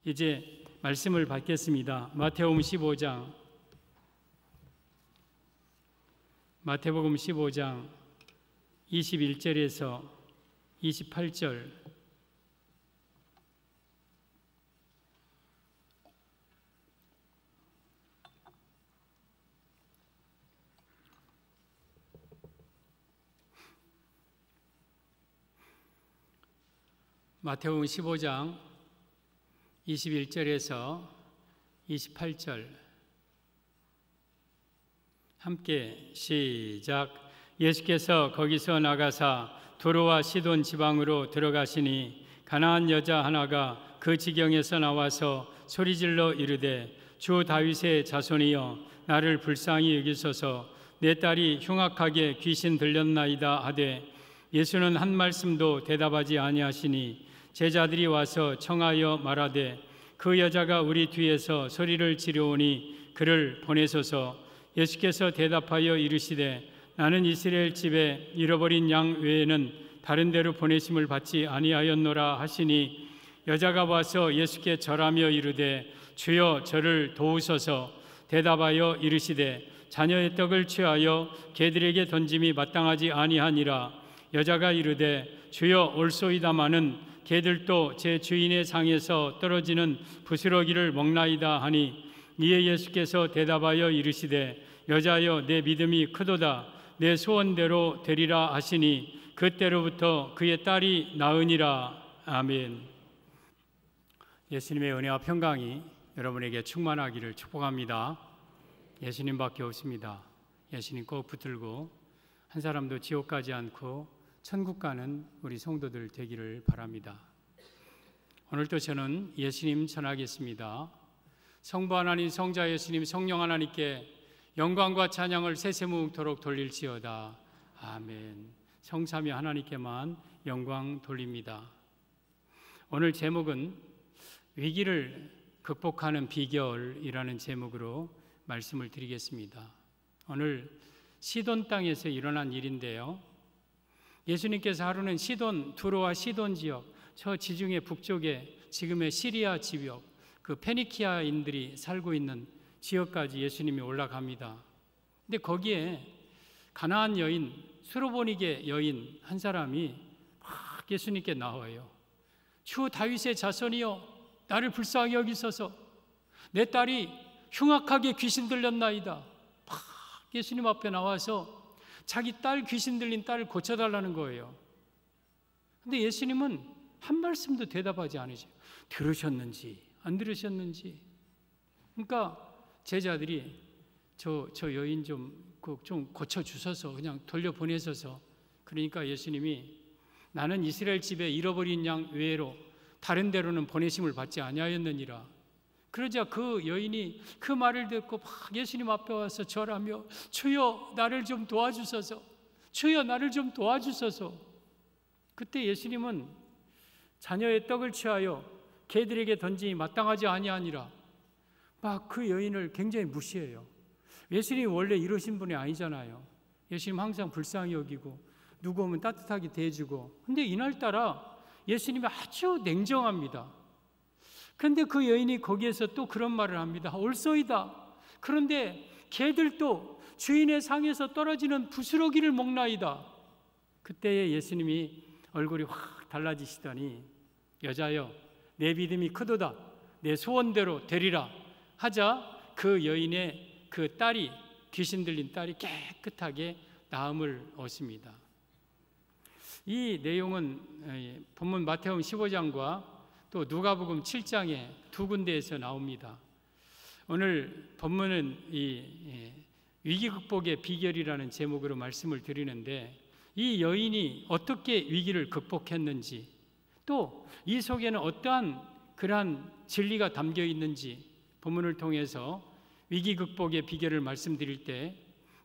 이제 말씀을 받겠습니다. 마태복음 15장 21절에서 28절. 마태복음 15장 21절에서 28절 함께 시작. 예수께서 거기서 나가사 두로와 시돈 지방으로 들어가시니 가나안 여자 하나가 그 지경에서 나와서 소리질러 이르되 주 다윗의 자손이여 나를 불쌍히 여기소서 내 딸이 흉악하게 귀신 들렸나이다 하되 예수는 한 말씀도 대답하지 아니하시니 제자들이 와서 청하여 말하되 그 여자가 우리 뒤에서 소리를 지르오니 그를 보내소서. 예수께서 대답하여 이르시되 나는 이스라엘 집에 잃어버린 양 외에는 다른 데로 보내심을 받지 아니하였노라 하시니 여자가 와서 예수께 절하며 이르되 주여 저를 도우소서. 대답하여 이르시되 자녀의 떡을 취하여 개들에게 던짐이 마땅하지 아니하니라. 여자가 이르되 주여 올소이다마는 개들도 제 주인의 상에서 떨어지는 부스러기를 먹나이다 하니 이에 예수께서 대답하여 이르시되 여자여 내 믿음이 크도다 내 소원대로 되리라 하시니 그때로부터 그의 딸이 나으니라. 아멘. 예수님의 은혜와 평강이 여러분에게 충만하기를 축복합니다. 예수님밖에 없습니다. 예수님 꼭 붙들고 한 사람도 지옥 가지 않고 천국 가는 우리 성도들 되기를 바랍니다. 오늘도 저는 예수님 전하겠습니다. 성부 하나님, 성자 예수님, 성령 하나님께 영광과 찬양을 세세무토록 돌릴지어다. 아멘. 성삼위 하나님께만 영광 돌립니다. 오늘 제목은 위기를 극복하는 비결이라는 제목으로 말씀을 드리겠습니다. 오늘 시돈 땅에서 일어난 일인데요. 예수님께서 하루는 시돈, 두로와 시돈 지역, 저 지중해 북쪽에 지금의 시리아 지역, 그 페니키아인들이 살고 있는 지역까지 예수님이 올라갑니다. 근데 거기에 가나안 여인, 수로보니게 여인 한 사람이 막 예수님께 나와요. 주 다윗의 자손이여 나를 불쌍히 여기소서. 내 딸이 흉악하게 귀신 들렸나이다. 막 예수님 앞에 나와서 자기 딸 귀신 들린 딸을 고쳐달라는 거예요. 근데 예수님은 한 말씀도 대답하지 않으세요. 들으셨는지 안 들으셨는지. 그러니까 제자들이 저 여인 좀 고쳐주셔서 그냥 돌려보내셔서. 그러니까 예수님이 나는 이스라엘 집에 잃어버린 양 외로 다른 데로는 보내심을 받지 아니하였느니라. 그러자 그 여인이 그 말을 듣고 막 예수님 앞에 와서 절하며 주여 나를 좀 도와주소서. 주여 나를 좀 도와주소서. 그때 예수님은 자녀의 떡을 취하여 개들에게 던짐이 마땅하지 아니하니라. 막 그 여인을 굉장히 무시해요. 예수님이 원래 이러신 분이 아니잖아요. 예수님 항상 불쌍히 여기고 누구 오면 따뜻하게 대해주고. 근데 이날따라 예수님이 아주 냉정합니다. 그런데 그 여인이 거기에서 또 그런 말을 합니다. 올소이다. 그런데 개들도 주인의 상에서 떨어지는 부스러기를 먹나이다. 그때에 예수님이 얼굴이 확 달라지시더니 여자여 내 믿음이 크도다 내 소원대로 되리라 하자 그 여인의 그 딸이, 귀신 들린 딸이 깨끗하게 나음을 얻습니다. 이 내용은 본문 마태복음 15장과 또 누가복음 7장에 두 군데에서 나옵니다. 오늘 본문은 이 위기 극복의 비결이라는 제목으로 말씀을 드리는데 이 여인이 어떻게 위기를 극복했는지 또 이 속에는 어떠한 그러한 진리가 담겨 있는지 본문을 통해서 위기 극복의 비결을 말씀드릴 때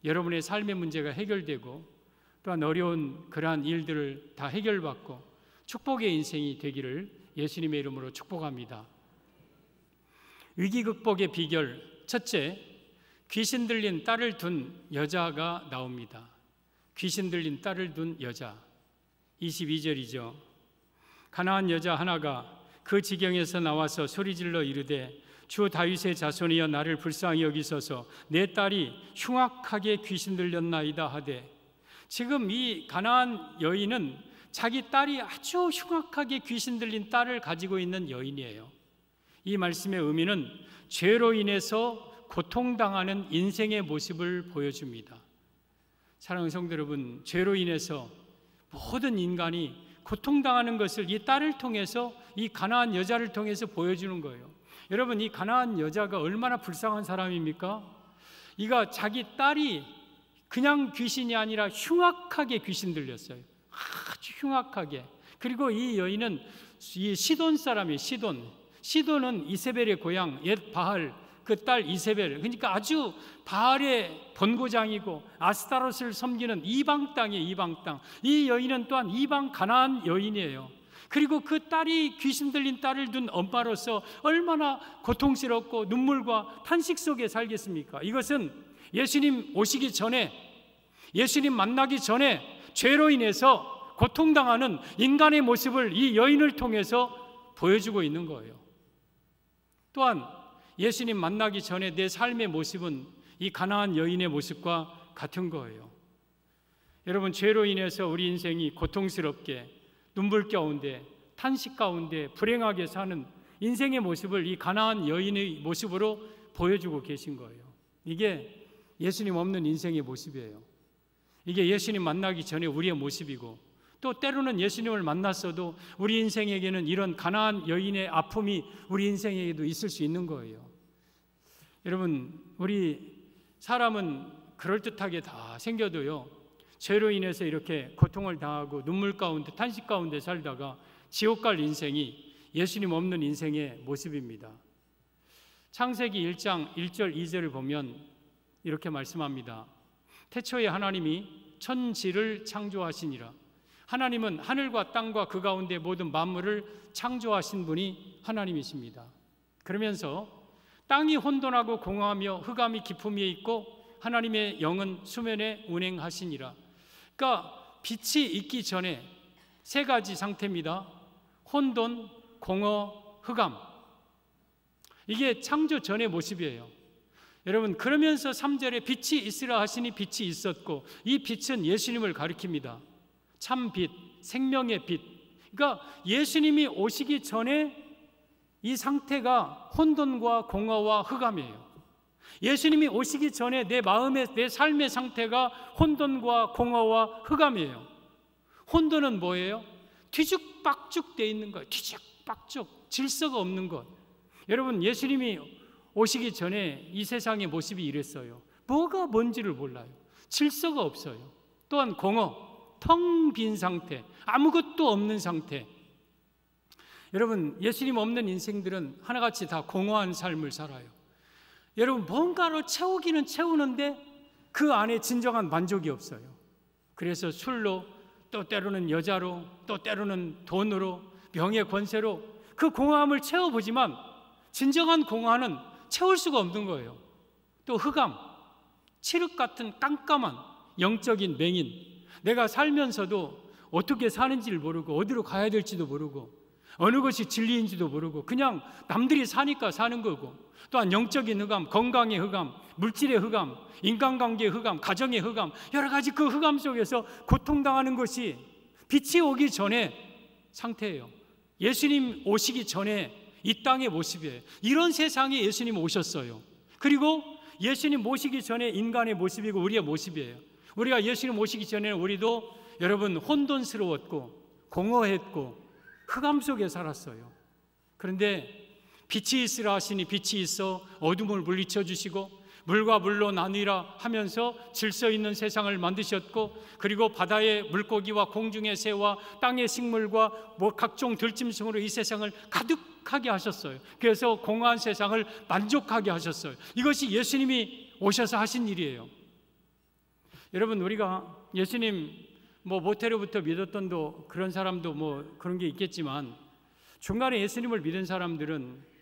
여러분의 삶의 문제가 해결되고 또한 어려운 그러한 일들을 다 해결받고 축복의 인생이 되기를 예수님의 이름으로 축복합니다. 위기 극복의 비결 첫째, 귀신 들린 딸을 둔 여자가 나옵니다. 귀신 들린 딸을 둔 여자. 22절이죠. 가나안 여자 하나가 그 지경에서 나와서 소리질러 이르되 주 다윗의 자손이여 나를 불쌍히 여기소서 내 딸이 흉악하게 귀신 들렸나이다 하되, 지금 이 가나안 여인은 자기 딸이 아주 흉악하게 귀신 들린 딸을 가지고 있는 여인이에요. 이 말씀의 의미는 죄로 인해서 고통당하는 인생의 모습을 보여줍니다. 사랑하는 성도 여러분, 죄로 인해서 모든 인간이 고통당하는 것을 이 딸을 통해서, 이 가나안 여자를 통해서 보여주는 거예요. 여러분, 이 가나안 여자가 얼마나 불쌍한 사람입니까? 이가 자기 딸이 그냥 귀신이 아니라 흉악하게 귀신 들렸어요. 아주 흉악하게. 그리고 이 여인은 이 시돈 사람이 시돈은 이세벨의 고향 옛 바알 그 딸 이세벨, 그러니까 아주 바알의 본고장이고 아스타롯을 섬기는 이방 땅이에요. 이방 땅. 이 여인은 또한 이방 가나안 여인이에요. 그리고 그 딸이 귀신 들린 딸을 둔 엄마로서 얼마나 고통스럽고 눈물과 탄식 속에 살겠습니까? 이것은 예수님 오시기 전에, 예수님 만나기 전에 죄로 인해서 고통당하는 인간의 모습을 이 여인을 통해서 보여주고 있는 거예요. 또한 예수님 만나기 전에 내 삶의 모습은 이 가나안 여인의 모습과 같은 거예요. 여러분, 죄로 인해서 우리 인생이 고통스럽게 눈물 가운데, 탄식 가운데 불행하게 사는 인생의 모습을 이 가나안 여인의 모습으로 보여주고 계신 거예요. 이게 예수님 없는 인생의 모습이에요. 이게 예수님 만나기 전에 우리의 모습이고, 또 때로는 예수님을 만났어도 우리 인생에게는 이런 가나안 여인의 아픔이 우리 인생에게도 있을 수 있는 거예요. 여러분, 우리 사람은 그럴듯하게 다 생겨도요, 죄로 인해서 이렇게 고통을 당하고 눈물 가운데 탄식 가운데 살다가 지옥 갈 인생이 예수님 없는 인생의 모습입니다. 창세기 1장 1절 2절을 보면 이렇게 말씀합니다. 태초에 하나님이 천지를 창조하시니라. 하나님은 하늘과 땅과 그 가운데 모든 만물을 창조하신 분이 하나님이십니다. 그러면서 땅이 혼돈하고 공허하며 흑암이 깊음 위에 있고 하나님의 영은 수면에 운행하시니라. 그러니까 빛이 있기 전에 세 가지 상태입니다. 혼돈, 공허, 흑암. 이게 창조 전의 모습이에요. 여러분, 그러면서 3절에 빛이 있으라 하시니 빛이 있었고, 이 빛은 예수님을 가리킵니다. 참 빛, 생명의 빛. 그러니까 예수님이 오시기 전에 이 상태가 혼돈과 공허와 흑암이에요. 예수님이 오시기 전에 내 마음의, 내 삶의 상태가 혼돈과 공허와 흑암이에요. 혼돈은 뭐예요? 뒤죽박죽 돼 있는 거예요. 뒤죽박죽, 질서가 없는 것. 여러분, 예수님이 오시기 전에 이 세상의 모습이 이랬어요. 뭐가 뭔지를 몰라요. 질서가 없어요. 또한 공허, 텅 빈 상태, 아무것도 없는 상태. 여러분, 예수님 없는 인생들은 하나같이 다 공허한 삶을 살아요. 여러분, 뭔가로 채우기는 채우는데 그 안에 진정한 만족이 없어요. 그래서 술로, 또 때로는 여자로, 또 때로는 돈으로, 명예 권세로 그 공허함을 채워보지만 진정한 공허는 채울 수가 없는 거예요. 또 흑암, 칠흑 같은 깜깜한 영적인 맹인. 내가 살면서도 어떻게 사는지를 모르고 어디로 가야 될지도 모르고 어느 것이 진리인지도 모르고 그냥 남들이 사니까 사는 거고, 또한 영적인 흑암, 건강의 흑암, 물질의 흑암, 인간관계의 흑암, 가정의 흑암, 여러 가지 그 흑암 속에서 고통당하는 것이 빛이 오기 전에 상태예요. 예수님 오시기 전에 이 땅의 모습이에요. 이런 세상에 예수님 오셨어요. 그리고 예수님 모시기 전에 인간의 모습이고 우리의 모습이에요. 우리가 예수님 모시기 전에는 우리도 여러분 혼돈스러웠고 공허했고 흑암 속에 살았어요. 그런데 빛이 있으라 하시니 빛이 있어 어둠을 물리쳐 주시고 물과 물로 나뉘라 하면서 질서 있는 세상을 만드셨고, 그리고 바다의 물고기와 공중의 새와 땅의 식물과 각종 들짐승으로 이 세상을 가득하게 하셨어요. 그래서 공허한 세상을 만족하게 하셨어요. 이것이 예수님이 오셔서 하신 일이에요. 여러분, 우리가 예수님 모태로부터 믿었던 그런 사람도 그런 게 있겠지만, 중간에 예수님을 믿은 사람들은,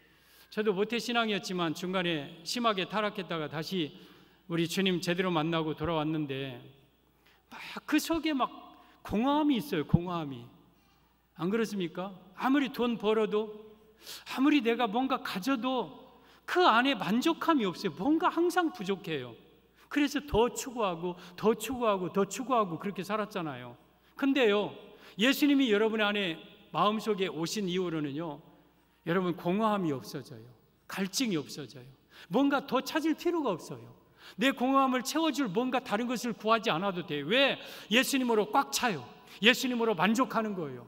저도 모태 신앙이었지만 중간에 심하게 타락했다가 다시 우리 주님 제대로 만나고 돌아왔는데 막 그 속에 막 공허함이 있어요. 공허함이. 안 그렇습니까? 아무리 돈 벌어도 아무리 내가 뭔가 가져도 그 안에 만족함이 없어요. 뭔가 항상 부족해요. 그래서 더 추구하고 더 추구하고 더 추구하고 그렇게 살았잖아요. 근데요, 예수님이 여러분 안에 마음속에 오신 이후로는요, 여러분 공허함이 없어져요. 갈증이 없어져요. 뭔가 더 찾을 필요가 없어요. 내 공허함을 채워줄 뭔가 다른 것을 구하지 않아도 돼요. 왜? 예수님으로 꽉 차요. 예수님으로 만족하는 거예요.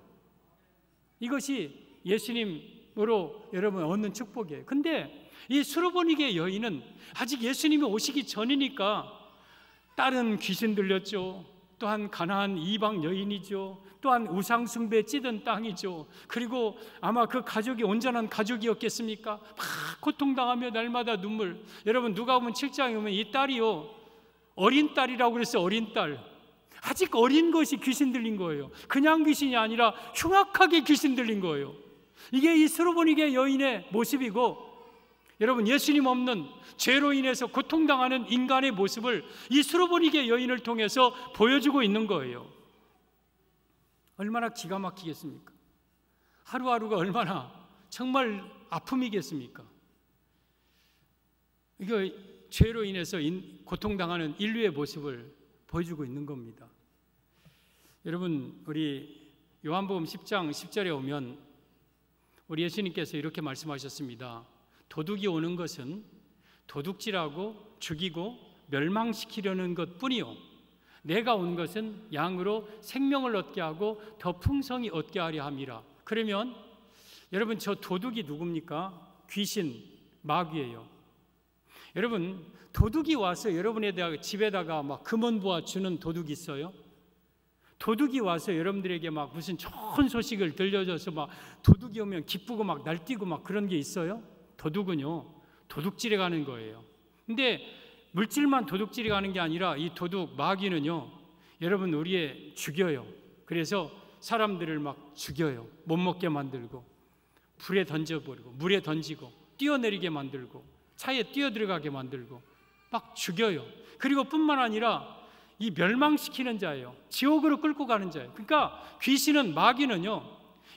이것이 예수님으로 여러분 얻는 축복이에요. 근데 이 수르보니게 여인은 아직 예수님이 오시기 전이니까 다른 귀신 들렸죠. 또한 가나안 이방 여인이죠. 또한 우상 숭배에 찌든 땅이죠. 그리고 아마 그 가족이 온전한 가족이었겠습니까? 막 고통당하며 날마다 눈물. 여러분 누가 보면 7장에 오면 이 딸이요, 어린 딸이라고 그랬어요. 어린 딸. 아직 어린 것이 귀신 들린 거예요. 그냥 귀신이 아니라 흉악하게 귀신 들린 거예요. 이게 이 수르보니게 여인의 모습이고, 여러분 예수님 없는 죄로 인해서 고통당하는 인간의 모습을 이 수르보니게 여인을 통해서 보여주고 있는 거예요. 얼마나 기가 막히겠습니까? 하루하루가 얼마나 정말 아픔이겠습니까? 이거 죄로 인해서 고통당하는 인류의 모습을 보여주고 있는 겁니다. 여러분, 우리 요한복음 10장 10절에 오면 우리 예수님께서 이렇게 말씀하셨습니다. 도둑이 오는 것은 도둑질하고 죽이고 멸망시키려는 것뿐이요, 내가 온 것은 양으로 생명을 얻게 하고 더 풍성히 얻게 하려 함이라. 그러면 여러분, 저 도둑이 누굽니까? 귀신, 마귀예요. 여러분, 도둑이 와서 여러분의 집에다가 막 금원 부화 주는 도둑이 있어요? 도둑이 와서 여러분들에게 막 무슨 좋은 소식을 들려줘서 막 도둑이 오면 기쁘고 막 날뛰고 막 그런 게 있어요? 도둑은요, 도둑질해 가는 거예요. 근데 물질만 도둑질해 가는 게 아니라 이 도둑 마귀는요, 여러분 우리의 죽여요. 그래서 사람들을 막 죽여요. 못 먹게 만들고, 불에 던져버리고, 물에 던지고, 뛰어내리게 만들고, 차에 뛰어들어가게 만들고 막 죽여요. 그리고 뿐만 아니라 이 멸망시키는 자예요. 지옥으로 끌고 가는 자예요. 그러니까 귀신은, 마귀는요,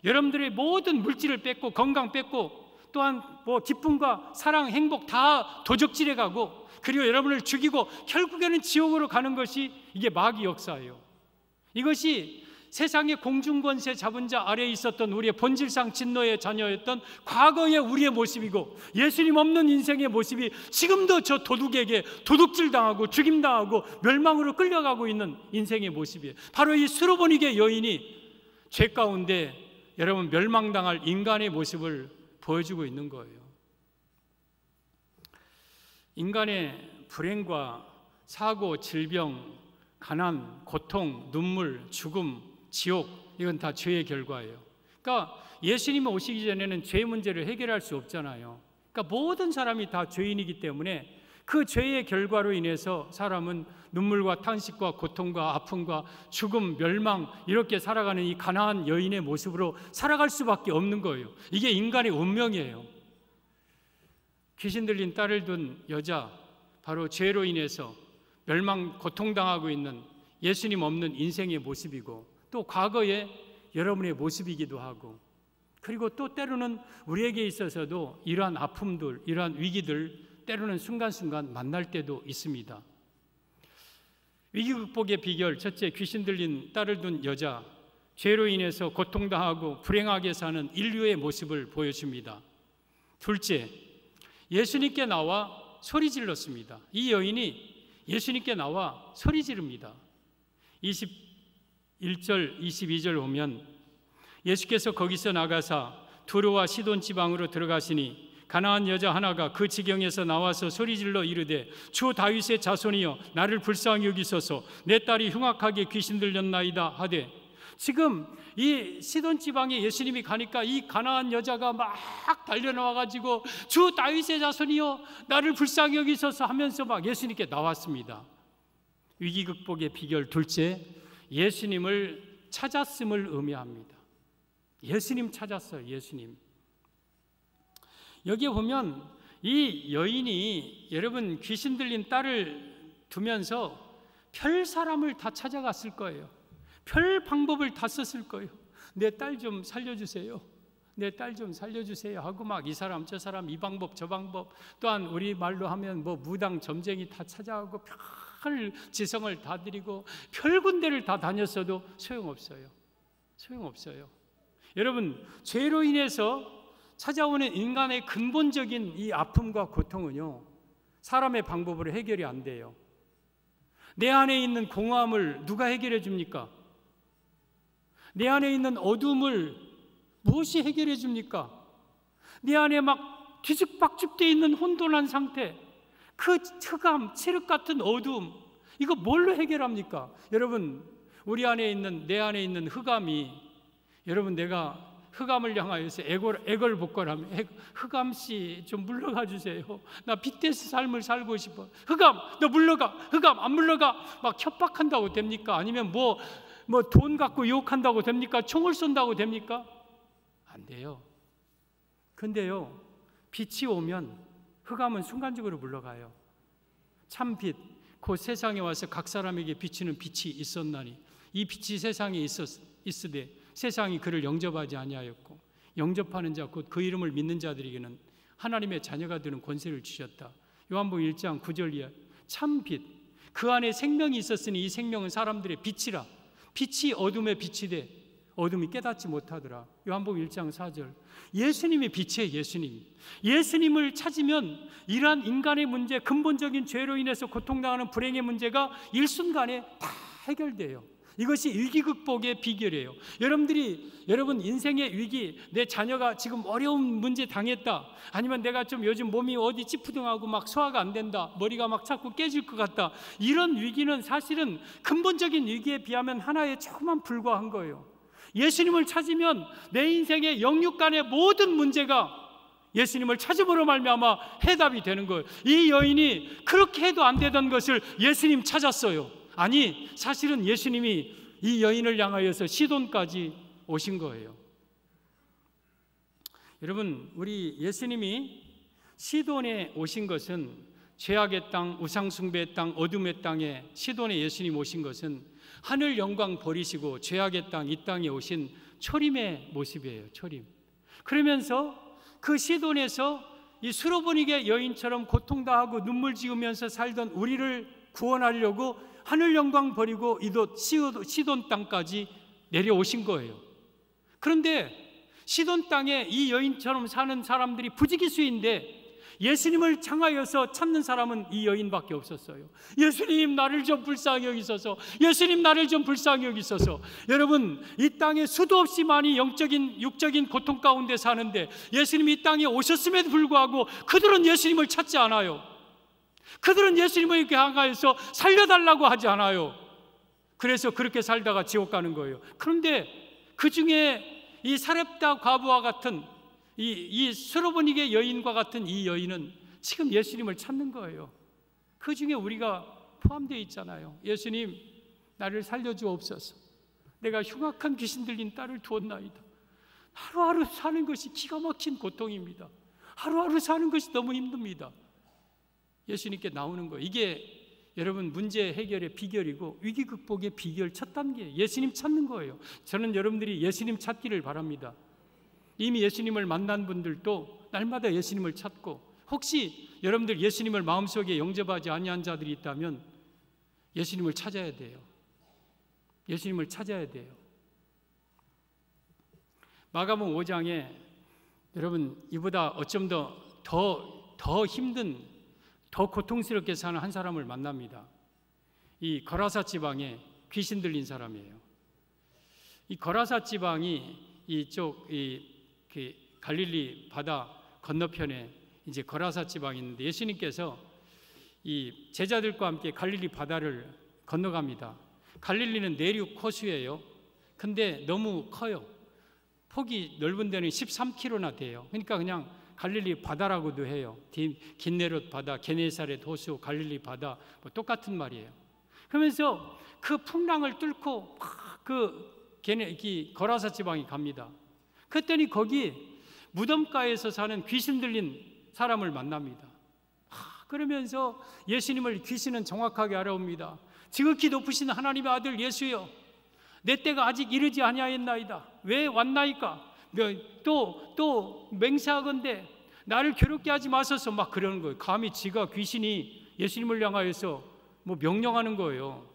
여러분들의 모든 물질을 뺏고 건강 뺏고 또한 뭐 기쁨과 사랑, 행복 다 도적질해 가고, 그리고 여러분을 죽이고 결국에는 지옥으로 가는 것이 이게 마귀 역사예요. 이것이 세상의 공중권세 잡은 자 아래에 있었던 우리의 본질상 진노의 자녀였던 과거의 우리의 모습이고, 예수님 없는 인생의 모습이 지금도 저 도둑에게 도둑질 당하고 죽임 당하고 멸망으로 끌려가고 있는 인생의 모습이에요. 바로 이 수르보니게 여인이 죄 가운데 여러분 멸망당할 인간의 모습을 보여주고 있는 거예요. 인간의 불행과 사고, 질병, 가난, 고통, 눈물, 죽음, 지옥, 이건 다 죄의 결과예요. 그러니까 예수님이 오시기 전에는 죄 문제를 해결할 수 없잖아요. 그러니까 모든 사람이 다 죄인이기 때문에 그 죄의 결과로 인해서 사람은 눈물과 탄식과 고통과 아픔과 죽음, 멸망, 이렇게 살아가는 이 가나안 여인의 모습으로 살아갈 수밖에 없는 거예요. 이게 인간의 운명이에요. 귀신 들린 딸을 둔 여자, 바로 죄로 인해서 멸망, 고통당하고 있는 예수님 없는 인생의 모습이고, 또 과거의 여러분의 모습이기도 하고, 그리고 또 때로는 우리에게 있어서도 이러한 아픔들, 이러한 위기들 때로는 순간순간 만날 때도 있습니다. 위기 극복의 비결, 첫째, 귀신 들린 딸을 둔 여자, 죄로 인해서 고통당하고 불행하게 사는 인류의 모습을 보여줍니다. 둘째, 예수님께 나와 소리 질렀습니다. 이 여인이 예수님께 나와 소리 지릅니다. 21절, 22절 보면 예수께서 거기서 나가사 두로와 시돈 지방으로 들어가시니 가나안 여자 하나가 그 지경에서 나와서 소리질러 이르되 주 다윗의 자손이여 나를 불쌍히 여기소서, 내 딸이 흉악하게 귀신 들렸나이다 하되, 지금 이 시돈 지방에 예수님이 가니까 이 가나안 여자가 막 달려나와 가지고 주 다윗의 자손이여 나를 불쌍히 여기소서 하면서 막 예수님께 나왔습니다. 위기 극복의 비결 둘째, 예수님을 찾았음을 의미합니다. 예수님 찾았어요. 예수님. 여기에 보면 이 여인이 여러분 귀신 들린 딸을 두면서 별 사람을 다 찾아갔을 거예요. 별 방법을 다 썼을 거예요. 내 딸 좀 살려주세요. 내 딸 좀 살려주세요 하고 막 이 사람 저 사람 이 방법 저 방법, 또한 우리 말로 하면 뭐 무당 점쟁이 다 찾아오고 별 지성을 다 드리고 별 군데를 다 다녔어도 소용없어요. 소용없어요. 여러분, 죄로 인해서 찾아오는 인간의 근본적인 이 아픔과 고통은요, 사람의 방법으로 해결이 안 돼요. 내 안에 있는 공허함을 누가 해결해 줍니까? 내 안에 있는 어둠을 무엇이 해결해 줍니까? 내 안에 막 뒤죽박죽되어 있는 혼돈한 상태, 그 흑암, 칠흑 같은 어둠, 이거 뭘로 해결합니까? 여러분, 우리 안에 있는, 내 안에 있는 흑암이, 여러분, 내가 흑암을 향하여서 애걸복걸하면, 흑암씨 좀 물러가 주세요. 나 빛대서 삶을 살고 싶어. 흑암, 너 물러가. 흑암 안 물러가. 막 협박한다고 됩니까? 아니면 뭐 돈 갖고 유혹한다고 됩니까? 총을 쏜다고 됩니까? 안 돼요. 근데요, 빛이 오면 흑암은 순간적으로 물러가요. 참 빛, 그 세상에 와서 각 사람에게 비치는 빛이 있었나니 이 빛이 세상에 있으되 세상이 그를 영접하지 아니하였고 영접하는 자 곧 그 이름을 믿는 자들에게는 하나님의 자녀가 되는 권세를 주셨다. 요한복음 1장 9절 이하. 참 빛, 그 안에 생명이 있었으니 이 생명은 사람들의 빛이라. 빛이 어둠에 빛이 돼 어둠이 깨닫지 못하더라. 요한복음 1장 4절. 예수님이 빛이에요. 예수님을 찾으면 이러한 인간의 문제, 근본적인 죄로 인해서 고통당하는 불행의 문제가 일순간에 다 해결돼요. 이것이 위기 극복의 비결이에요. 여러분 인생의 위기, 내 자녀가 지금 어려운 문제 당했다, 아니면 내가 좀 요즘 몸이 어디 찌푸둥하고 막 소화가 안 된다, 머리가 막 자꾸 깨질 것 같다, 이런 위기는 사실은 근본적인 위기에 비하면 하나에 조금만 불과한 거예요. 예수님을 찾으면 내 인생의 영육간의 모든 문제가 예수님을 찾음으로 말미암아 해답이 되는 거예요. 이 여인이 그렇게 해도 안 되던 것을 예수님 찾았어요. 아니, 사실은 예수님이 이 여인을 향하여서 시돈까지 오신 거예요. 여러분, 우리 예수님이 시돈에 오신 것은, 죄악의 땅, 우상숭배의 땅, 어둠의 땅에 시돈에 예수님 오신 것은 하늘 영광 버리시고 죄악의 땅, 이 땅에 오신 초림의 모습이에요. 초림. 그러면서 그 시돈에서 이 수로보니게 여인처럼 고통당하고 눈물 지으면서 살던 우리를 구원하려고 하늘 영광 버리고 이곳 시돈 땅까지 내려오신 거예요. 그런데 시돈 땅에 이 여인처럼 사는 사람들이 부지기수인데 예수님을 향하여서 찾는 사람은 이 여인밖에 없었어요. 예수님, 나를 좀 불쌍히 여기소서. 예수님, 나를 좀 불쌍히 여기소서. 여러분, 이 땅에 수도 없이 많이 영적인 육적인 고통 가운데 사는데 예수님이 이 땅에 오셨음에도 불구하고 그들은 예수님을 찾지 않아요. 그들은 예수님을 향하여서 살려달라고 하지 않아요. 그래서 그렇게 살다가 지옥 가는 거예요. 그런데 그 중에 이 사렙다 과부와 같은 이 수로보니게 여인과 같은 이 여인은 지금 예수님을 찾는 거예요. 그 중에 우리가 포함되어 있잖아요. 예수님, 나를 살려주옵소서. 내가 흉악한 귀신 들린 딸을 두었나이다. 하루하루 사는 것이 기가 막힌 고통입니다. 하루하루 사는 것이 너무 힘듭니다. 예수님께 나오는 거예요. 이게 여러분 문제 해결의 비결이고 위기 극복의 비결 첫 단계, 예수님 찾는 거예요. 저는 여러분들이 예수님 찾기를 바랍니다. 이미 예수님을 만난 분들도 날마다 예수님을 찾고, 혹시 여러분들 예수님을 마음속에 영접하지 아니한 자들이 있다면 예수님을 찾아야 돼요. 예수님을 찾아야 돼요. 마가복음 5장에 여러분 이보다 어쩜 더 힘든, 더 고통스럽게 사는 한 사람을 만납니다. 이 거라사 지방에 귀신 들린 사람이에요. 이 거라사 지방이 이쪽 그 갈릴리 바다 건너편에 이제 거라사 지방이 있는데, 예수님께서 이 제자들과 함께 갈릴리 바다를 건너갑니다. 갈릴리는 내륙 호수예요. 근데 너무 커요. 폭이 넓은 데는 13km나 돼요. 그러니까 그냥 갈릴리 바다라고도 해요. 긴네롯 바다, 게네사렛 호수, 갈릴리 바다, 뭐 똑같은 말이에요. 그러면서 그 풍랑을 뚫고 거라사 지방에 갑니다. 그랬더니 거기 무덤가에서 사는 귀신 들린 사람을 만납니다. 그러면서 예수님을 귀신은 정확하게 알아옵니다. 지극히 높으신 하나님의 아들 예수여, 내 때가 아직 이르지 아니하였나이다. 왜 왔나이까? 또 맹세하건대 나를 괴롭게 하지 마소서 막 그러는 거예요. 감히 지가 귀신이 예수님을 향하여서 뭐 명령하는 거예요.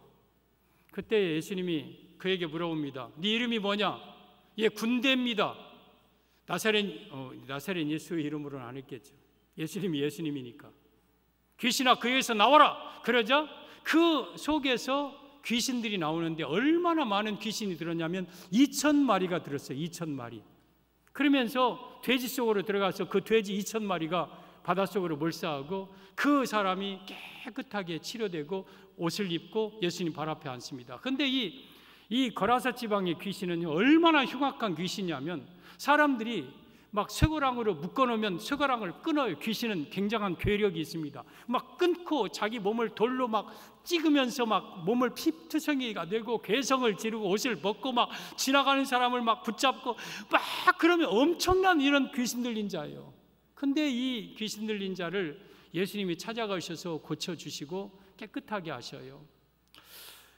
그때 예수님이 그에게 물어봅니다. 네 이름이 뭐냐? 예, 군대입니다. 나사렛 예수의 이름으로는 안 했겠죠. 예수님이 예수님이니까. 귀신아 그에서 나와라. 그러자 그 속에서 귀신들이 나오는데 얼마나 많은 귀신이 들었냐면 2,000마리가 들었어요. 2,000마리. 그러면서 돼지 속으로 들어가서 그 돼지 2,000마리가 바닷속으로 몰사하고 그 사람이 깨끗하게 치료되고 옷을 입고 예수님 발 앞에 앉습니다. 그런데 이 거라사 지방의 귀신은 얼마나 흉악한 귀신이냐면 사람들이 막 쇠고랑으로 묶어놓으면 쇠고랑을 끊어요. 귀신은 굉장한 괴력이 있습니다. 막 끊고 자기 몸을 돌로 막 찍으면서 막 몸을 피투성이가 되고 괴성을 지르고 옷을 벗고 막 지나가는 사람을 막 붙잡고 막 그러면 엄청난 이런 귀신 들린 자예요. 근데 이 귀신 들린 자를 예수님이 찾아가셔서 고쳐주시고 깨끗하게 하셔요.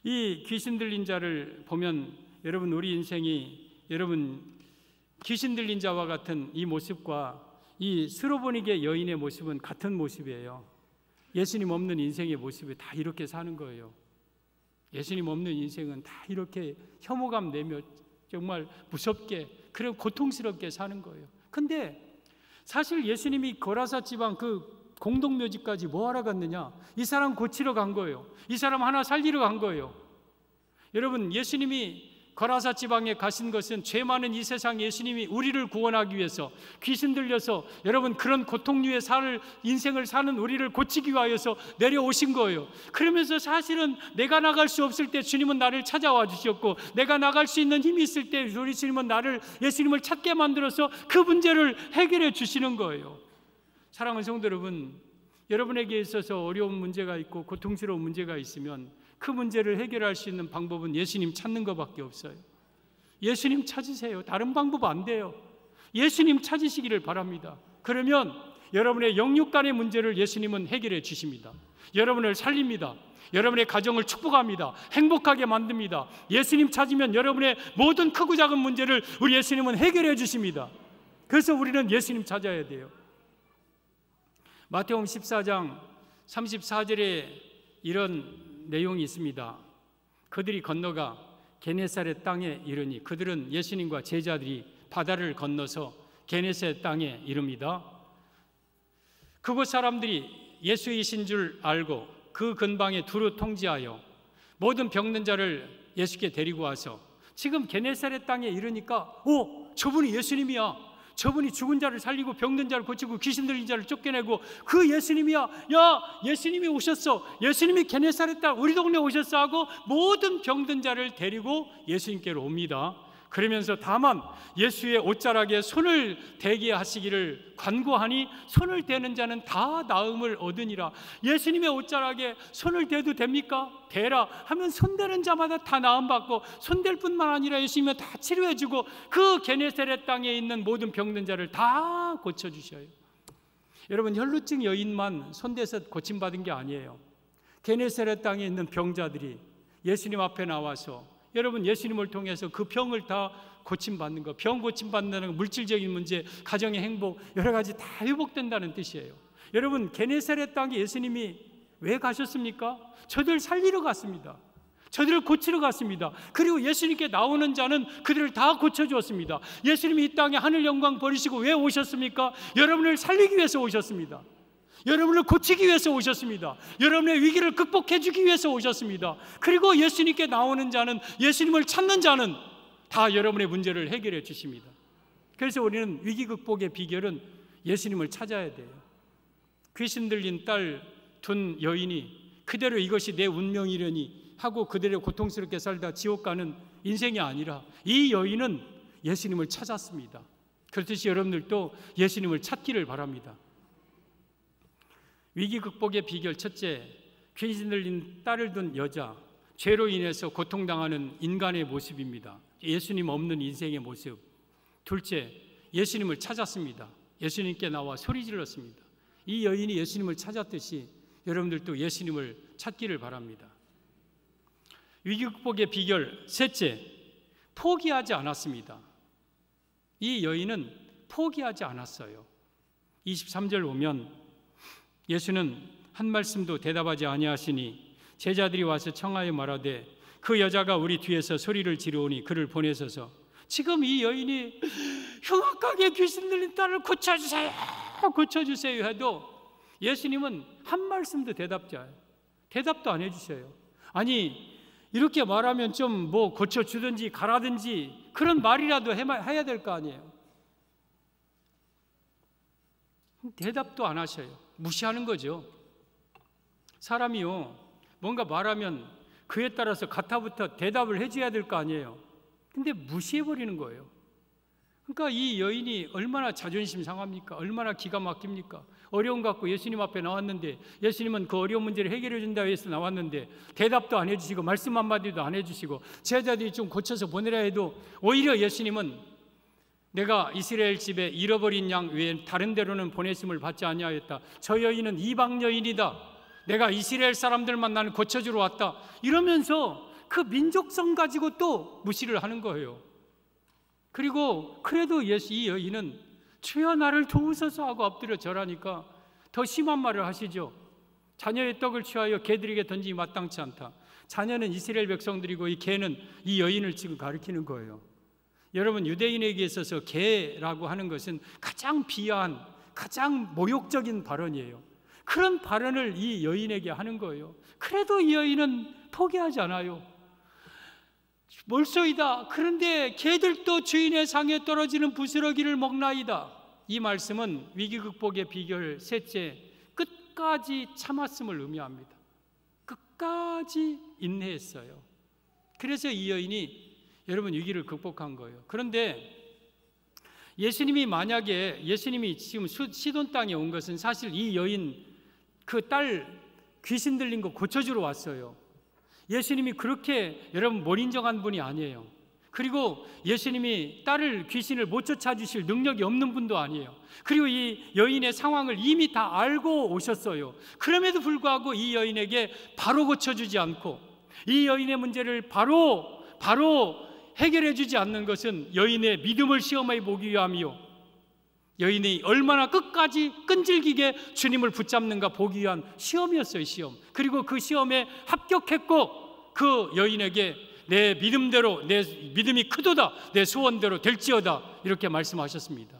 이 귀신 들린 자를 보면 여러분 우리 인생이 귀신 들린 자와 같은 이 모습과 이 스로보니게 여인의 모습은 같은 모습이에요. 예수님 없는 인생의 모습이 다 이렇게 사는 거예요. 예수님 없는 인생은 다 이렇게 혐오감 내며 정말 무섭게 그리고 고통스럽게 사는 거예요. 근데 사실 예수님이 거라사 지방 그 공동묘지까지 뭐하러 갔느냐? 이 사람 고치러 간 거예요. 이 사람 하나 살리러 간 거예요. 여러분 예수님이 거라사 지방에 가신 것은 죄 많은 이 세상 예수님이 우리를 구원하기 위해서 귀신 들려서 여러분 그런 고통류의 인생을 사는 우리를 고치기 위하여서 내려오신 거예요. 그러면서 사실은 내가 나갈 수 없을 때 주님은 나를 찾아와 주셨고 내가 나갈 수 있는 힘이 있을 때 우리 주님은 예수님을 찾게 만들어서 그 문제를 해결해 주시는 거예요. 사랑하는 성도 여러분, 여러분에게 있어서 어려운 문제가 있고 고통스러운 문제가 있으면 그 문제를 해결할 수 있는 방법은 예수님 찾는 것밖에 없어요. 예수님 찾으세요. 다른 방법 안 돼요. 예수님 찾으시기를 바랍니다. 그러면 여러분의 영육간의 문제를 예수님은 해결해 주십니다. 여러분을 살립니다. 여러분의 가정을 축복합니다. 행복하게 만듭니다. 예수님 찾으면 여러분의 모든 크고 작은 문제를 우리 예수님은 해결해 주십니다. 그래서 우리는 예수님 찾아야 돼요. 마태복음 14장 34절에 이런 내용이 있습니다. 그들이 건너가 게네사렛 땅에 이르니 그들은 예수님과 제자들이 바다를 건너서 게네사렛 땅에 이릅니다. 그곳 사람들이 예수이신 줄 알고 그 근방에 두루 통지하여 모든 병든 자를 예수께 데리고 와서 지금 게네사렛 땅에 이르니까 저분이 예수님이야. 저분이 죽은 자를 살리고 병든 자를 고치고 귀신 들린 자를 쫓겨내고 그 예수님이야. 야, 예수님이 오셨어. 예수님이 게네사렛 땅 우리 동네 오셨어 하고 모든 병든 자를 데리고 예수님께로 옵니다. 그러면서 다만 예수의 옷자락에 손을 대게 하시기를 간구하니 손을 대는 자는 다 나음을 얻으니라. 예수님의 옷자락에 손을 대도 됩니까? 대라 하면 손대는 자마다 다 나음 받고 손댈 뿐만 아니라 예수님은 다 치료해 주고 그 게네사렛 땅에 있는 모든 병든 자를 다 고쳐 주셔요. 여러분 혈루증 여인만 손대서 고침받은 게 아니에요. 게네사렛 땅에 있는 병자들이 예수님 앞에 나와서 여러분 예수님을 통해서 그 병을 다 고침받는 거, 병 고침받는 거, 물질적인 문제, 가정의 행복 여러 가지 다 회복된다는 뜻이에요. 여러분 게네사렛 땅에 예수님이 왜 가셨습니까? 저들 살리러 갔습니다. 저들을 고치러 갔습니다. 그리고 예수님께 나오는 자는 그들을 다 고쳐주었습니다. 예수님이 이 땅에 하늘 영광 버리시고 왜 오셨습니까? 여러분을 살리기 위해서 오셨습니다. 여러분을 고치기 위해서 오셨습니다. 여러분의 위기를 극복해 주기 위해서 오셨습니다. 그리고 예수님께 나오는 자는, 예수님을 찾는 자는 다 여러분의 문제를 해결해 주십니다. 그래서 우리는 위기 극복의 비결은 예수님을 찾아야 돼요. 귀신 들린 딸 둔 여인이 그대로 이것이 내 운명이려니 하고 그대로 고통스럽게 살다 지옥 가는 인생이 아니라 이 여인은 예수님을 찾았습니다. 그렇듯이 여러분들도 예수님을 찾기를 바랍니다. 위기 극복의 비결 첫째, 귀신 들린 딸을 둔 여자, 죄로 인해서 고통당하는 인간의 모습입니다. 예수님 없는 인생의 모습. 둘째, 예수님을 찾았습니다. 예수님께 나와 소리 질렀습니다. 이 여인이 예수님을 찾았듯이 여러분들도 예수님을 찾기를 바랍니다. 위기 극복의 비결 셋째, 포기하지 않았습니다. 이 여인은 포기하지 않았어요. 23절 보면 예수는 한 말씀도 대답하지 아니하시니 제자들이 와서 청하여 말하되 그 여자가 우리 뒤에서 소리를 지르오니 그를 보내소서. 지금 이 여인이 흉악하게 귀신 들린 딸을 고쳐주세요, 고쳐주세요 해도 예수님은 한 말씀도 대답도 안 해주셔요. 아니, 이렇게 말하면 좀 뭐 고쳐주든지 가라든지 그런 말이라도 해야 될 거 아니에요. 대답도 안 하셔요. 무시하는 거죠. 사람이요, 뭔가 말하면 그에 따라서 가타부터 대답을 해줘야 될 거 아니에요. 근데 무시해버리는 거예요. 그러니까 이 여인이 얼마나 자존심 상합니까? 얼마나 기가 막힙니까? 어려움 갖고 예수님 앞에 나왔는데, 예수님은 그 어려운 문제를 해결해 준다고 해서 나왔는데 대답도 안 해주시고 말씀 한마디도 안 해주시고 제자들이 좀 고쳐서 보내라 해도 오히려 예수님은 내가 이스라엘 집에 잃어버린 양 외에 다른 데로는 보내심을 받지 아니하였다. 저 여인은 이방 여인이다. 내가 이스라엘 사람들만 나는 고쳐주러 왔다. 이러면서 그 민족성 가지고 또 무시를 하는 거예요. 그리고 그래도 이 여인은 주여 나를 도우소서 하고 엎드려 절하니까 더 심한 말을 하시죠. 자녀의 떡을 취하여 개들에게 던지기 마땅치 않다. 자녀는 이스라엘 백성들이고 이 개는 이 여인을 지금 가리키는 거예요. 여러분, 유대인에게 있어서 개라고 하는 것은 가장 비하한, 가장 모욕적인 발언이에요. 그런 발언을 이 여인에게 하는 거예요. 그래도 이 여인은 포기하지 않아요. 몰소이다. 그런데 개들도 주인의 상에 떨어지는 부스러기를 먹나이다. 이 말씀은 위기 극복의 비결 셋째, 끝까지 참았음을 의미합니다. 끝까지 인내했어요. 그래서 이 여인이 여러분 위기를 극복한 거예요. 그런데 예수님이 만약에 예수님이 지금 시돈 땅에 온 것은 사실 이 여인 그 딸 귀신 들린 거 고쳐주러 왔어요. 예수님이 그렇게 여러분 못 인정한 분이 아니에요. 그리고 예수님이 딸을 귀신을 못 쫓아주실 능력이 없는 분도 아니에요. 그리고 이 여인의 상황을 이미 다 알고 오셨어요. 그럼에도 불구하고 이 여인에게 바로 고쳐주지 않고 이 여인의 문제를 바로 해결해 주지 않는 것은 여인의 믿음을 시험해 보기 위함이요, 여인이 얼마나 끝까지 끈질기게 주님을 붙잡는가 보기 위한 시험이었어요. 시험. 그리고 그 시험에 합격했고 그 여인에게 내 믿음대로, 내 믿음이 크도다, 내 소원대로 될지어다, 이렇게 말씀하셨습니다.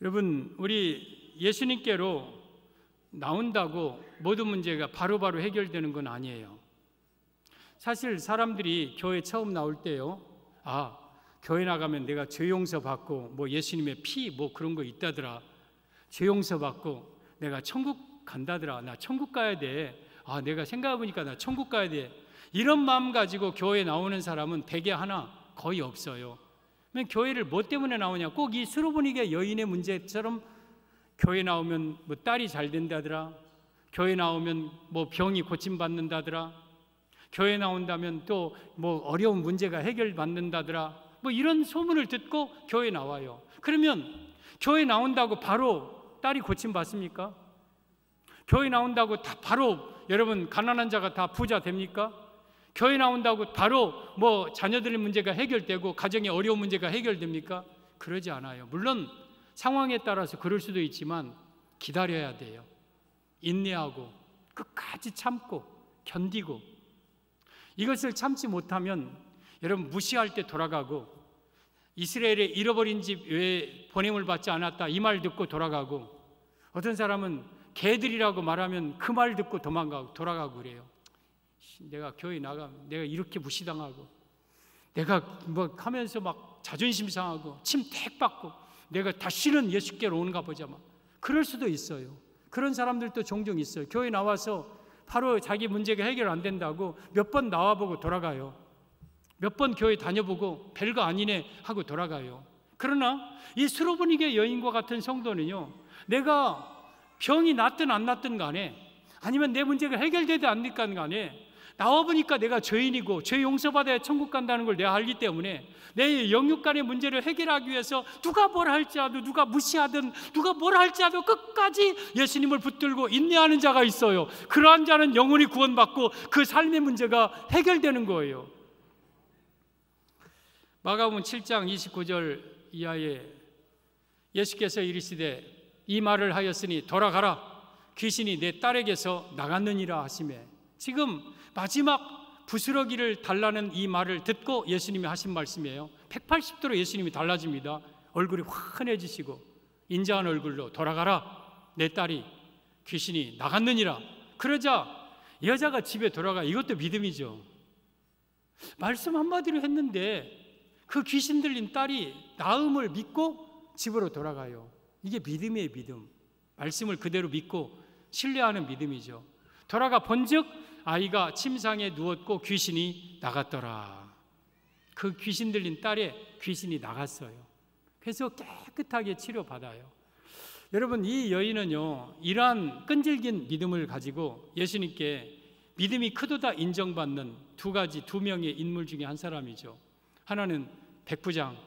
여러분, 우리 예수님께로 나온다고 모든 문제가 바로바로 해결되는 건 아니에요. 사실 사람들이 교회 처음 나올 때요, 교회 나가면 내가 죄 용서 받고 뭐 예수님의 피 뭐 그런 거 있다더라, 죄 용서 받고 내가 천국 간다더라, 나 천국 가야 돼, 내가 생각해보니까 나 천국 가야 돼, 이런 마음 가지고 교회 나오는 사람은 대개 하나 거의 없어요. 교회를 뭐 때문에 나오냐, 꼭 이 스로보니게 여인의 문제처럼 교회 나오면 뭐 딸이 잘 된다더라, 교회 나오면 뭐 병이 고침받는다더라, 교회 나온다면 또 뭐 어려운 문제가 해결받는다더라, 뭐 이런 소문을 듣고 교회 나와요. 그러면 교회 나온다고 바로 딸이 고침받습니까? 교회 나온다고 바로 여러분 가난한 자가 다 부자 됩니까? 교회 나온다고 바로 뭐 자녀들의 문제가 해결되고 가정의 어려운 문제가 해결됩니까? 그러지 않아요. 물론 상황에 따라서 그럴 수도 있지만 기다려야 돼요. 인내하고 끝까지 참고 견디고, 이것을 참지 못하면 여러분 무시할 때 돌아가고, 이스라엘의 잃어버린 집 왜 보냄을 받지 않았다 이 말 듣고 돌아가고, 어떤 사람은 개들이라고 말하면 그 말 듣고 돌아가고 그래요. 내가 교회 나가면 내가 이렇게 무시당하고 내가 뭐 하면서 막 자존심 상하고 침택 받고 내가 다시는 예수께로 오는가 보자, 막 그럴 수도 있어요. 그런 사람들도 종종 있어요. 교회 나와서 바로 자기 문제가 해결 안 된다고 몇 번 나와보고 돌아가요. 몇 번 교회 다녀보고 별거 아니네 하고 돌아가요. 그러나 이 스로보니게 여인과 같은 성도는요, 내가 병이 낫든 안 낫든 간에, 아니면 내 문제가 해결되든 안 되든 간에 나와보니까 내가 죄인이고 죄 용서받아야 천국 간다는 걸 내가 알기 때문에 내 영육 간의 문제를 해결하기 위해서 누가 뭐라 할지라도, 누가 무시하든 누가 뭐라 할지라도 끝까지 예수님을 붙들고 인내하는 자가 있어요. 그러한 자는 영원히 구원받고 그 삶의 문제가 해결되는 거예요. 마가복음 7장 29절 이하에 예수께서 이르시되 이 말을 하였으니 돌아가라 귀신이 내 딸에게서 나갔느니라 하시매, 지금 마지막 부스러기를 달라는 이 말을 듣고 예수님이 하신 말씀이에요. 180도로 예수님이 달라집니다. 얼굴이 환해지시고 인자한 얼굴로 돌아가라 내 딸이 귀신이 나갔느니라. 그러자 여자가 집에 돌아가. 이것도 믿음이죠. 말씀 한마디로 했는데 그 귀신 들린 딸이 나음을 믿고 집으로 돌아가요. 이게 믿음이에요. 믿음. 말씀을 그대로 믿고 신뢰하는 믿음이죠. 돌아가 본즉 아이가 침상에 누웠고 귀신이 나갔더라. 그 귀신 들린 딸의 귀신이 나갔어요. 그래서 깨끗하게 치료받아요. 여러분, 이 여인은요, 이러한 끈질긴 믿음을 가지고 예수님께 믿음이 크도다 인정받는 두 명의 인물 중에 한 사람이죠. 하나는 백부장,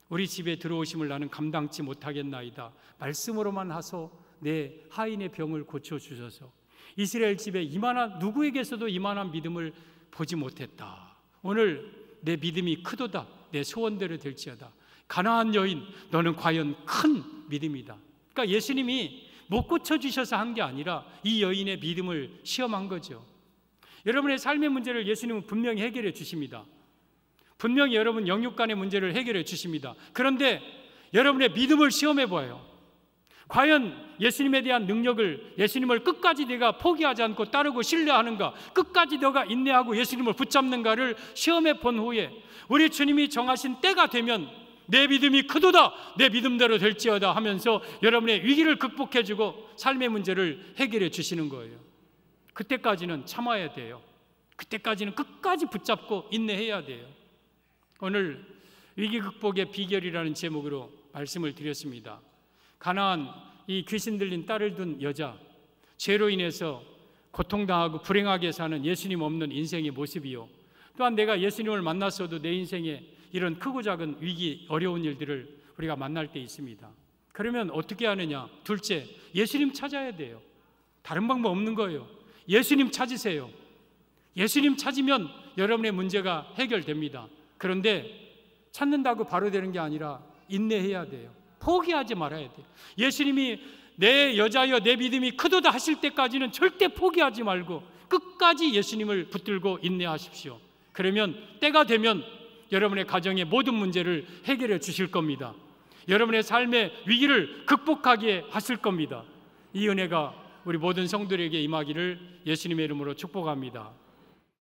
우리 집에 들어오심을 나는 감당치 못하겠나이다. 말씀으로만 하소 내 하인의 병을 고쳐주소서. 이스라엘 집에 누구에게서도 이만한 믿음을 보지 못했다. 오늘 내 믿음이 크도다. 내 소원대로 될지어다. 가나안 여인, 너는 과연 큰 믿음이다. 그러니까 예수님이 못 고쳐주셔서 한 게 아니라 이 여인의 믿음을 시험한 거죠. 여러분의 삶의 문제를 예수님은 분명히 해결해 주십니다. 분명히 여러분 영육간의 문제를 해결해 주십니다. 그런데 여러분의 믿음을 시험해 보아요. 과연 예수님에 대한 능력을, 예수님을 끝까지 내가 포기하지 않고 따르고 신뢰하는가, 끝까지 너가 인내하고 예수님을 붙잡는가를 시험해 본 후에 우리 주님이 정하신 때가 되면 내 믿음이 크도다, 내 믿음대로 될지어다 하면서 여러분의 위기를 극복해주고 삶의 문제를 해결해 주시는 거예요. 그때까지는 참아야 돼요. 그때까지는 끝까지 붙잡고 인내해야 돼요. 오늘 위기 극복의 비결이라는 제목으로 말씀을 드렸습니다. 가나안 이 귀신 들린 딸을 둔 여자, 죄로 인해서 고통당하고 불행하게 사는 예수님 없는 인생의 모습이요, 또한 내가 예수님을 만났어도 내 인생에 이런 크고 작은 위기, 어려운 일들을 우리가 만날 때 있습니다. 그러면 어떻게 하느냐? 둘째, 예수님 찾아야 돼요. 다른 방법 없는 거예요. 예수님 찾으세요. 예수님 찾으면 여러분의 문제가 해결됩니다. 그런데 찾는다고 바로 되는 게 아니라 인내해야 돼요. 포기하지 말아야 돼요. 예수님이 내 여자여 내 믿음이 크도다 하실 때까지는 절대 포기하지 말고 끝까지 예수님을 붙들고 인내하십시오. 그러면 때가 되면 여러분의 가정의 모든 문제를 해결해 주실 겁니다. 여러분의 삶의 위기를 극복하게 하실 겁니다. 이 은혜가 우리 모든 성도들에게 임하기를 예수님의 이름으로 축복합니다.